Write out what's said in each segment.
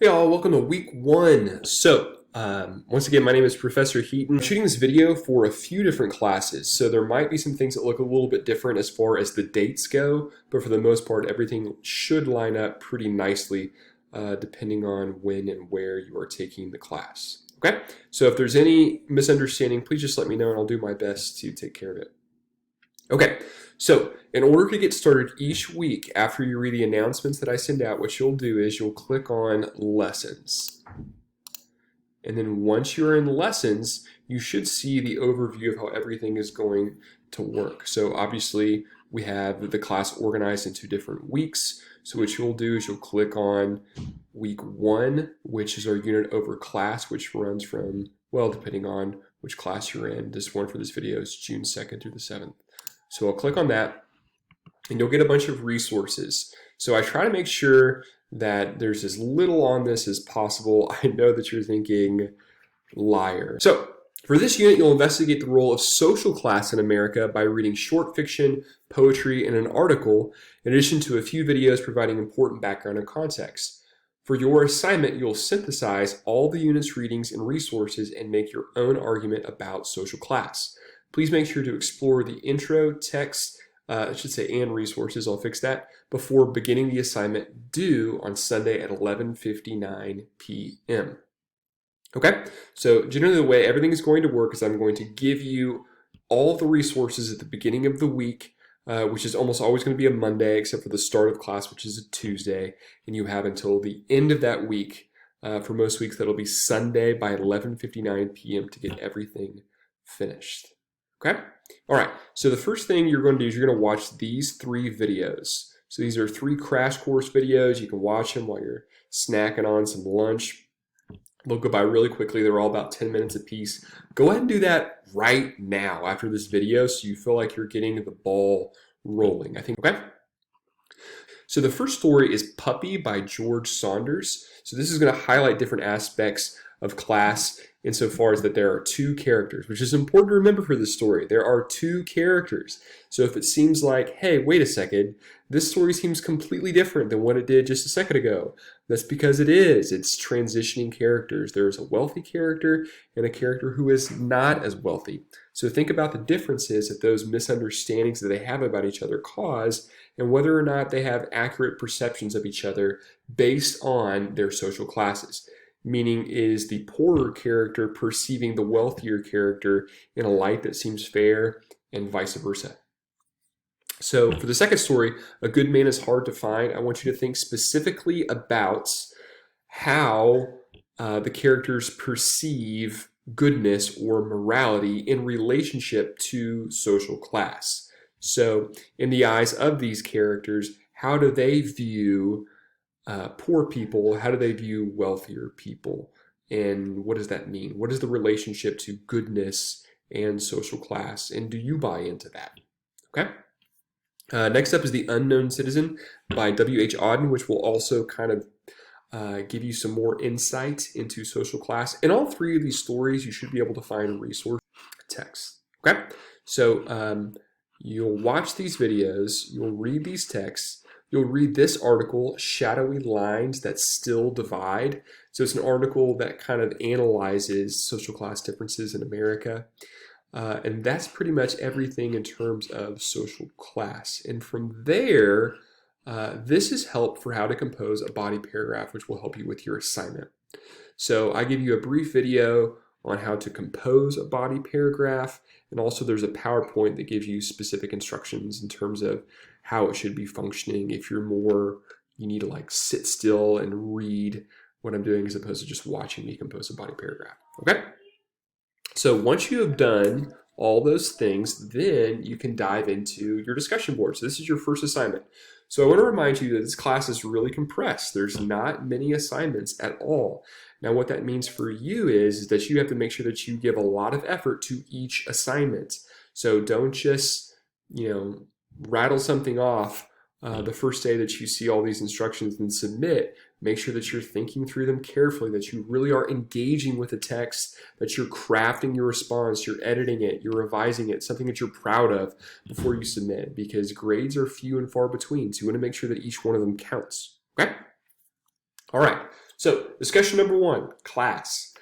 Hey all, welcome to week one. Once again, my name is Professor Heaton. I'm shooting this video for a few different classes, so there might be some things that look a little bit different as far as the dates go, but for the most part, everything should line up pretty nicely depending on when and where you are taking the class. Okay, so if there's any misunderstanding, please just let me know and I'll do my best to take care of it. Okay, so in order to get started each week after you read the announcements that I send out, what you'll do is you'll click on Lessons. And then once you're in Lessons, you should see the overview of how everything is going to work. So obviously we have the class organized into different weeks. So what you'll do is you'll click on week one, which is our unit over class, which runs from, well, depending on which class you're in. This one for this video is June 2nd through the 7th. So I'll click on that and you'll get a bunch of resources. So I try to make sure that there's as little on this as possible. I know that you're thinking, liar. So for this unit, you'll investigate the role of social class in America by reading short fiction, poetry, and an article, in addition to a few videos providing important background and context. For your assignment, you'll synthesize all the unit's readings and resources and make your own argument about social class. Please make sure to explore the intro, text, and resources, I'll fix that, before beginning the assignment due on Sunday at 11:59 p.m. Okay, so generally the way everything is going to work is I'm going to give you all the resources at the beginning of the week, which is almost always going to be a Monday, except for the start of class, which is a Tuesday, and you have until the end of that week. For most weeks, that'll be Sunday by 11:59 p.m. to get everything finished. Okay? All right, so the first thing you're going to do is you're going to watch these three videos. So these are three crash course videos. You can watch them while you're snacking on some lunch. They'll go by really quickly. They're all about 10 minutes apiece. Go ahead and do that right now after this video so you feel like you're getting the ball rolling. Okay? So the first story is Puppy by George Saunders. So this is going to highlight different aspects of class insofar as that there are two characters, which is important to remember for this story. There are two characters. So if it seems like, hey, wait a second, this story seems completely different than what it did just a second ago, that's because it is. It's transitioning characters. There's a wealthy character and a character who is not as wealthy. So think about the differences that those misunderstandings that they have about each other cause and whether or not they have accurate perceptions of each other based on their social classes. Meaning, is the poorer character perceiving the wealthier character in a light that seems fair, and vice versa. So for the second story, A Good Man is Hard to Find, I want you to think specifically about how the characters perceive goodness or morality in relationship to social class. So in the eyes of these characters, how do they view poor people? How do they view wealthier people? And what does that mean? What is the relationship to goodness and social class? And do you buy into that? Okay. Next up is The Unknown Citizen by W.H. Auden, which will also kind of give you some more insight into social class. In all three of these stories, you should be able to find resource text. Okay. So you'll watch these videos, you'll read these texts, you'll read this article, Shadowy Lines That Still Divide. So it's an article that kind of analyzes social class differences in America. And that's pretty much everything in terms of social class. And from there, this is help for how to compose a body paragraph, which will help you with your assignment. So I give you a brief video on how to compose a body paragraph, and also there's a PowerPoint that gives you specific instructions in terms of how it should be functioning. If you're more, you need to like sit still and read what I'm doing as opposed to just watching me compose a body paragraph. Okay? So once you have done all those things, then you can dive into your discussion board. So this is your first assignment. So I want to remind you that this class is really compressed. There's not many assignments at all. Now what that means for you is that you have to make sure that you give a lot of effort to each assignment. So don't just, rattle something off the first day that you see all these instructions and submit. Make sure that you're thinking through them carefully, that you really are engaging with the text, that you're crafting your response, you're editing it, you're revising it, something that you're proud of before you submit, because grades are few and far between. So you want to make sure that each one of them counts. Okay? All right. So, discussion number 1, class.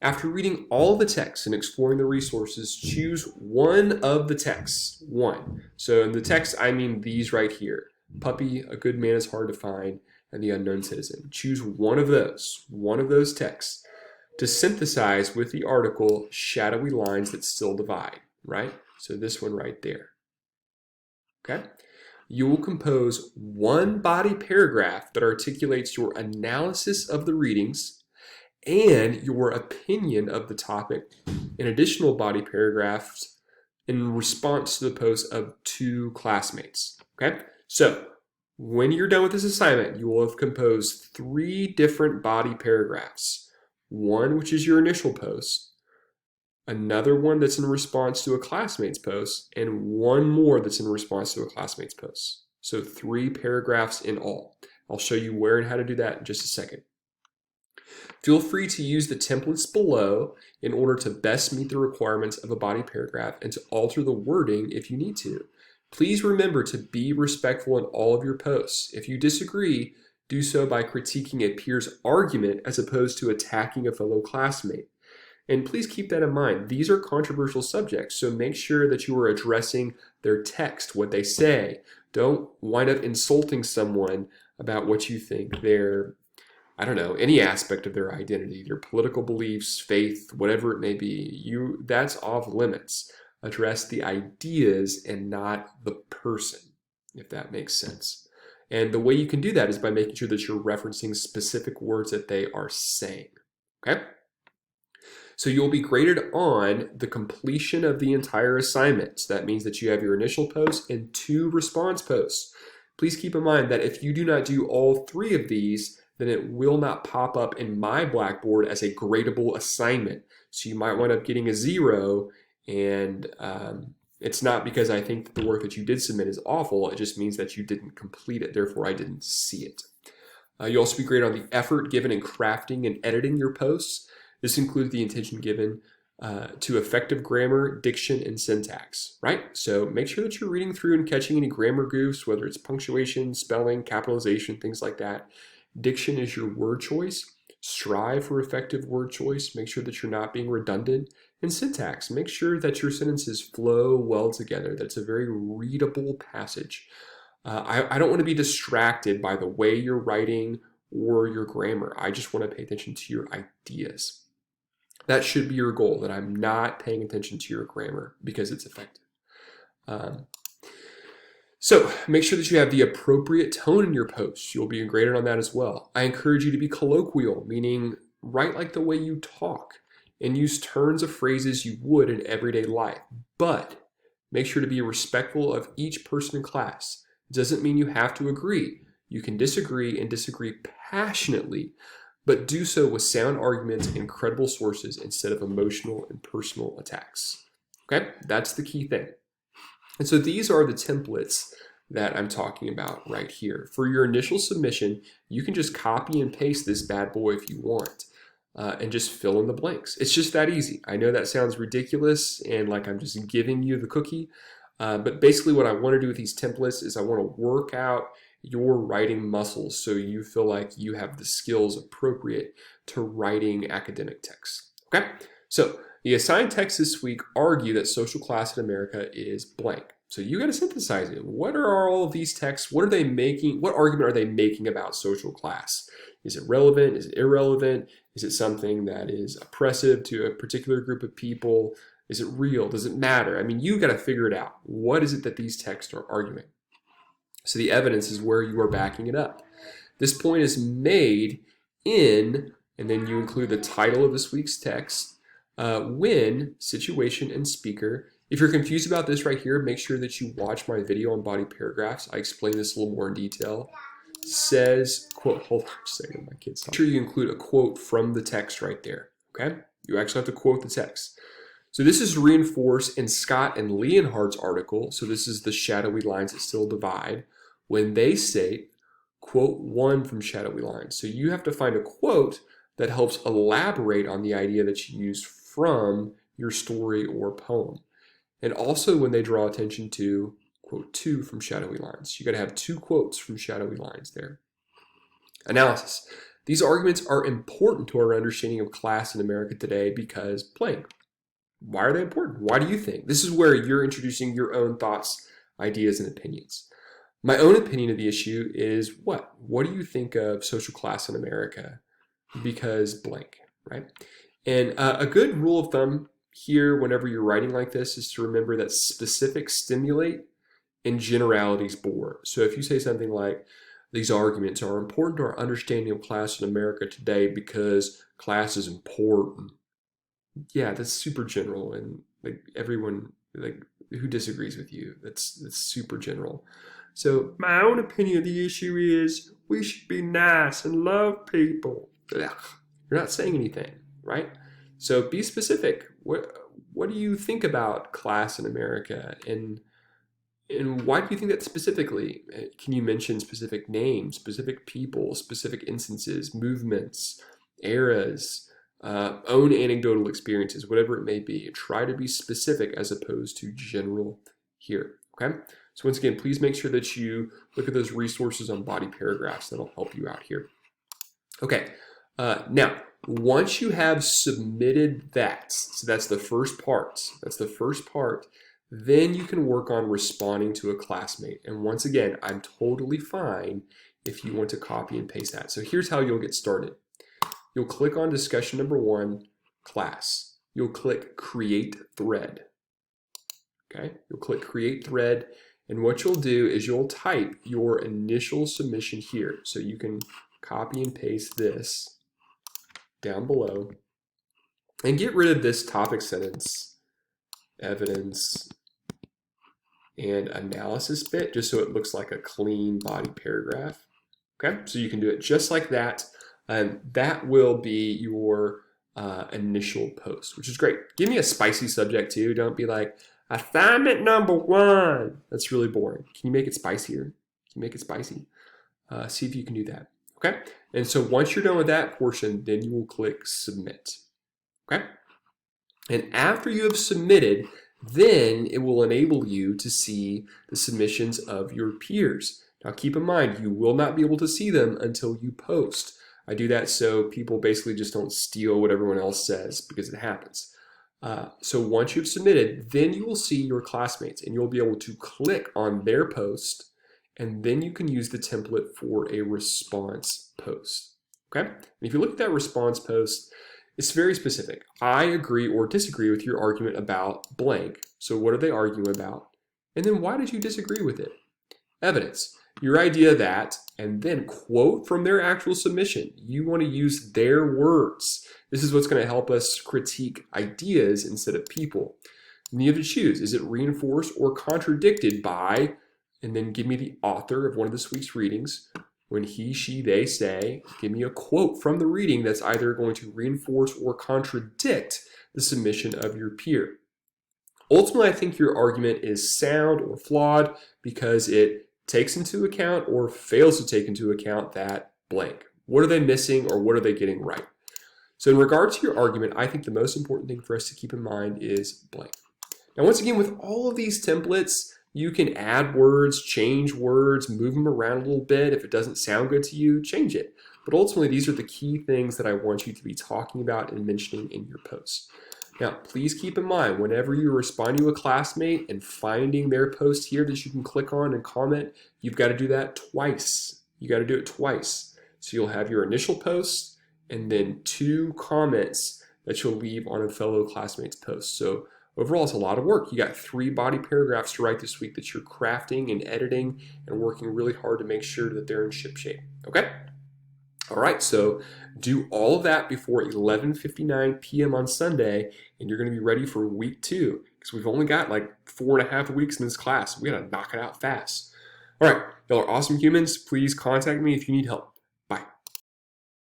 After reading all the texts and exploring the resources, choose one of the texts. One. So in the text, I mean these right here. Puppy, A Good Man is Hard to Find, and The Unknown Citizen. Choose one of those texts to synthesize with the article Shadowy Lines That Still Divide, right? So this one right there. Okay? You will compose one body paragraph that articulates your analysis of the readings and your opinion of the topic in additional body paragraphs in response to the post of 2 classmates. Okay? So, when you're done with this assignment, you will have composed 3 different body paragraphs. One which is your initial post, another one that's in response to a classmate's post, and one more that's in response to a classmate's post. So 3 paragraphs in all. I'll show you where and how to do that in just a second. Feel free to use the templates below in order to best meet the requirements of a body paragraph and to alter the wording if you need to. Please remember to be respectful in all of your posts. If you disagree, do so by critiquing a peer's argument as opposed to attacking a fellow classmate. And please keep that in mind. These are controversial subjects, so make sure that you are addressing their text, what they say. Don't wind up insulting someone about what you think their, I don't know, any aspect of their identity, their political beliefs, faith, whatever it may be. That's off limits. Address the ideas and not the person, if that makes sense. And the way you can do that is by making sure that you're referencing specific words that they are saying. Okay? So you'll be graded on the completion of the entire assignment. So that means that you have your initial post and 2 response posts. Please keep in mind that if you do not do all 3 of these, then it will not pop up in my Blackboard as a gradable assignment. So you might wind up getting a 0, and it's not because I think that the work that you did submit is awful. It just means that you didn't complete it. Therefore, I didn't see it. You'll also be graded on the effort given in crafting and editing your posts. This includes the attention given to effective grammar, diction, and syntax, right? So make sure that you're reading through and catching any grammar goofs, whether it's punctuation, spelling, capitalization, things like that. Diction is your word choice. Strive for effective word choice. Make sure that you're not being redundant. And syntax, make sure that your sentences flow well together, that it's a very readable passage. I don't want to be distracted by the way you're writing or your grammar. I just want to pay attention to your ideas. That should be your goal, that I'm not paying attention to your grammar because it's effective. So make sure that you have the appropriate tone in your posts. You'll be graded on that as well. I encourage you to be colloquial, meaning write like the way you talk and use turns of phrases you would in everyday life. But make sure to be respectful of each person in class. It doesn't mean you have to agree. You can disagree and disagree passionately, but do so with sound arguments and credible sources instead of emotional and personal attacks. Okay, that's the key thing. And so these are the templates that I'm talking about right here. For your initial submission, you can just copy and paste this bad boy if you want and just fill in the blanks. It's just that easy. I know that sounds ridiculous and like I'm just giving you the cookie, but basically what I want to do with these templates is I want to work out your writing muscles so you feel like you have the skills appropriate to writing academic texts. Okay, so the assigned texts this week argue that social class in America is blank. So you got to synthesize it. What are all of these texts? What are they making? What argument are they making about social class? Is it relevant? Is it irrelevant? Is it something that is oppressive to a particular group of people? Is it real? Does it matter? I mean, you got to figure it out. What is it that these texts are arguing? So the evidence is where you are backing it up. This point is made in, and then you include the title of this week's text, when, situation, and speaker. If you're confused about this right here, make sure that you watch my video on body paragraphs. I explain this a little more in detail. Says, quote, hold on a second, my kid's talking. Make sure you include a quote from the text right there, okay? You actually have to quote the text. So this is reinforced in Scott and Leonhardt's article. So this is the shadowy lines that still divide. When they state, quote one from shadowy lines. So you have to find a quote that helps elaborate on the idea that you used from your story or poem. And also when they draw attention to quote 2 from shadowy lines. You got to have 2 quotes from shadowy lines there. Analysis. These arguments are important to our understanding of class in America today because blank. Why are they important? Why do you think? This is where you're introducing your own thoughts, ideas, and opinions. My own opinion of the issue is what? What do you think of social class in America? Because blank, right? And a good rule of thumb here whenever you're writing like this is to remember that specifics stimulate and generalities bore. So if you say something like, these arguments are important to our understanding of class in America today because class is important. Yeah, that's super general, and like everyone like who disagrees with you, that's super general. So my own opinion of the issue is we should be nice and love people. Ugh, you're not saying anything, right? So be specific. What do you think about class in America, and why do you think that specifically? Can you mention specific names, specific people, specific instances, movements, eras? Own anecdotal experiences, whatever it may be. Try to be specific as opposed to general here, okay? So once again, please make sure that you look at those resources on body paragraphs. That'll help you out here. Okay, now, once you have submitted that, so that's the first part, then you can work on responding to a classmate. And once again, I'm totally fine if you want to copy and paste that. So here's how you'll get started. You'll click on discussion number 1, class. You'll click create thread. Okay, you'll click create thread, and what you'll do is you'll type your initial submission here. So you can copy and paste this down below and get rid of this topic sentence, evidence, and analysis bit, just so it looks like a clean body paragraph. Okay, so you can do it just like that. That will be your initial post, which is great. Give me a spicy subject too. Don't be like, assignment number 1. That's really boring. Can you make it spicier? Can you make it spicy? See if you can do that. Okay? And so once you're done with that portion, then you will click submit. Okay? And after you have submitted, then it will enable you to see the submissions of your peers. Now keep in mind, you will not be able to see them until you post. I do that so people basically just don't steal what everyone else says, because it happens. So once you've submitted, then you will see your classmates and you'll be able to click on their post, and then you can use the template for a response post. Okay? And if you look at that response post, it's very specific. I agree or disagree with your argument about blank. So what are they arguing about? And then why did you disagree with it? Evidence. Your idea that, and then quote from their actual submission. You want to use their words. This is what's going to help us critique ideas instead of people. And you have to choose. Is it reinforced or contradicted by, and then give me the author of one of this week's readings. When he, she, they say, give me a quote from the reading that's either going to reinforce or contradict the submission of your peer. Ultimately, I think your argument is sound or flawed because it takes into account or fails to take into account that blank. What are they missing, or what are they getting right? So in regard to your argument, I think the most important thing for us to keep in mind is blank. Now, once again, with all of these templates, you can add words, change words, move them around a little bit. If it doesn't sound good to you, change it. But ultimately, these are the key things that I want you to be talking about and mentioning in your posts. Now, please keep in mind, whenever you're responding to a classmate and finding their post here that you can click on and comment, you've got to do that twice. You got to do it twice. So you'll have your initial post and then 2 comments that you'll leave on a fellow classmate's post. So overall, it's a lot of work. You got 3 body paragraphs to write this week that you're crafting and editing and working really hard to make sure that they're in shipshape. Okay? All right, so do all of that before 11:59 p.m. on Sunday, and you're going to be ready for week 2, because we've only got like 4.5 weeks in this class. We got to knock it out fast. All right, y'all are awesome humans. Please contact me if you need help.